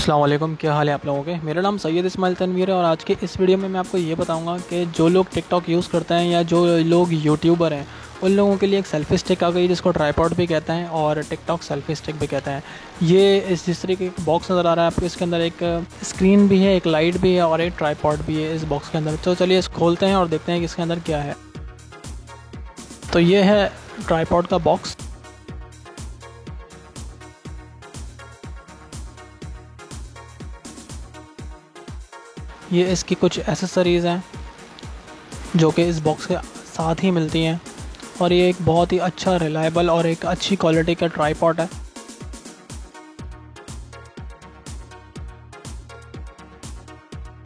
अस्सलाम वालेकुम, क्या हाल है आप लोगों के। मेरा नाम सैयद इस्माइल तनवीर है और आज के इस वीडियो में मैं आपको ये बताऊंगा कि जो लोग टिकटॉक यूज़ करते हैं या जो लोग यूट्यूबर हैं उन लोगों के लिए एक सेल्फी स्टिक आ गई जिसको ट्राइपॉड भी कहते हैं और टिकटॉक सेल्फी स्टिक भी कहते हैं। ये जिस तरीके का बॉक्स नज़र आ रहा है आपको, इसके अंदर एक स्क्रीन भी है, एक लाइट भी है और एक ट्राइपॉड भी है इस बॉक्स के अंदर। तो चलिए इस खोलते हैं और देखते हैं कि इसके अंदर क्या है। तो ये है ट्राइपॉड का बॉक्स। ये इसकी कुछ एसेसरीज़ हैं जो कि इस बॉक्स के साथ ही मिलती हैं और ये एक बहुत ही अच्छा, रिलायबल और एक अच्छी क्वालिटी का ट्राइपॉड है।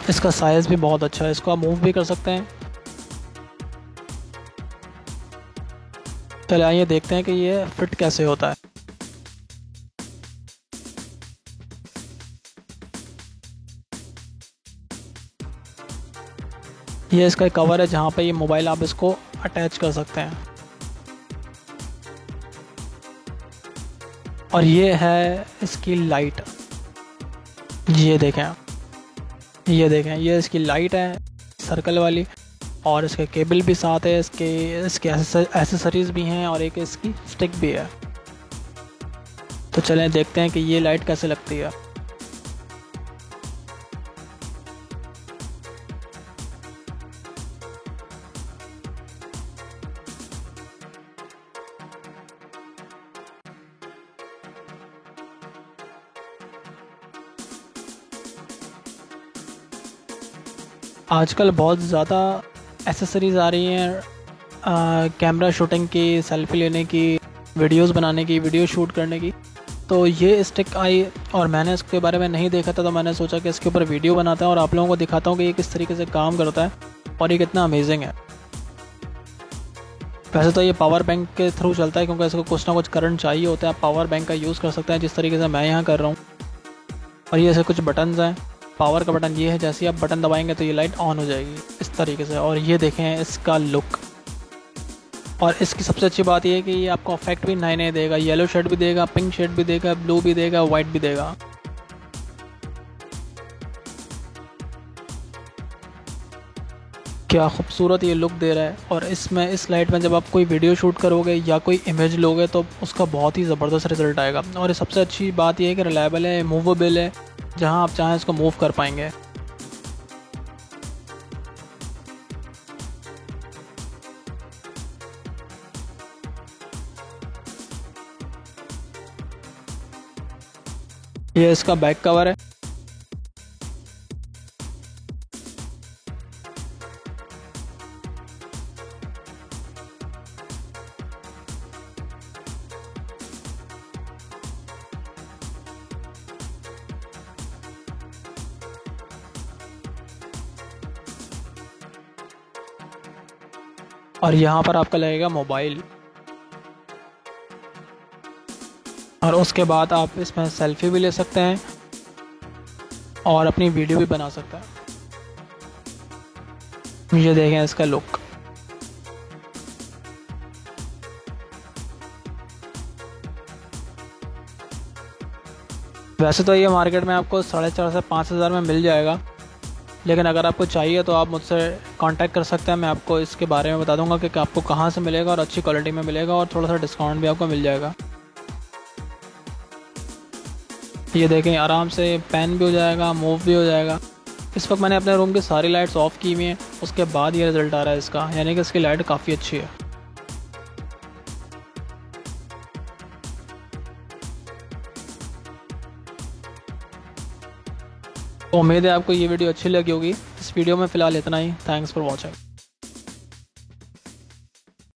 इसका साइज़ भी बहुत अच्छा है, इसको आप मूव भी कर सकते हैं। चलिए आइए देखते हैं कि ये फिट कैसे होता है। ये इसका एक कवर है जहाँ पे ये मोबाइल आप इसको अटैच कर सकते हैं। और ये है इसकी लाइट, ये देखें, ये इसकी लाइट है सर्कल वाली और इसके केबल भी साथ है, इसके एसेसरीज़ भी हैं और एक इसकी स्टिक भी है। तो चलें देखते हैं कि ये लाइट कैसे लगती है। आजकल बहुत ज़्यादा एसेसरीज़ आ रही हैं कैमरा शूटिंग की, सेल्फी लेने की, वीडियोस बनाने की, वीडियो शूट करने की। तो ये स्टिक आई और मैंने इसके बारे में नहीं देखा था, तो मैंने सोचा कि इसके ऊपर वीडियो बनाता है और आप लोगों को दिखाता हूँ कि ये किस तरीके से काम करता है और ये कितना अमेजिंग है। वैसे तो ये पावर बैंक के थ्रू चलता है क्योंकि इसको कुछ ना कुछ करंट चाहिए होता है। आप पावर बैंक का यूज़ कर सकते हैं जिस तरीके से मैं यहाँ कर रहा हूँ। और ये ऐसे कुछ बटन्स हैं। पावर का बटन ये है, जैसे ही आप बटन दबाएंगे तो ये लाइट ऑन हो जाएगी इस तरीके से। और ये देखें इसका लुक। और इसकी सबसे अच्छी बात ये है कि ये आपको इफेक्ट भी नए नए देगा। येलो शेड भी देगा, पिंक शेड भी देगा, ब्लू भी देगा, वाइट भी देगा। क्या खूबसूरत ये लुक दे रहा है। और इसमें इस लाइट में जब आप कोई वीडियो शूट करोगे या कोई इमेज लोगे तो उसका बहुत ही ज़बरदस्त रिजल्ट आएगा। और सबसे अच्छी बात यह है कि रिलायबल है, मूवेबल है, जहां आप चाहें इसको मूव कर पाएंगे। ये इसका बैक कवर है। और यहाँ पर आपका लगेगा मोबाइल। और उसके बाद आप इसमें सेल्फी भी ले सकते हैं और अपनी वीडियो भी बना सकते हैं। ये देखें इसका लुक। वैसे तो ये मार्केट में आपको 4,500 से 5,000 में मिल जाएगा, लेकिन अगर आपको चाहिए तो आप मुझसे कांटेक्ट कर सकते हैं। मैं आपको इसके बारे में बता दूंगा कि आपको कहाँ से मिलेगा और अच्छी क्वालिटी में मिलेगा और थोड़ा सा डिस्काउंट भी आपको मिल जाएगा। ये देखें आराम से पेन भी हो जाएगा, मूव भी हो जाएगा। इस वक्त मैंने अपने रूम की सारी लाइट्स ऑफ़ की हुई हैं, उसके बाद ये रिज़ल्ट आ रहा है इसका, यानी कि इसकी लाइट काफ़ी अच्छी है। तो उम्मीद है आपको ये वीडियो अच्छी लगी होगी। इस वीडियो में फ़िलहाल इतना ही। Thanks for watching.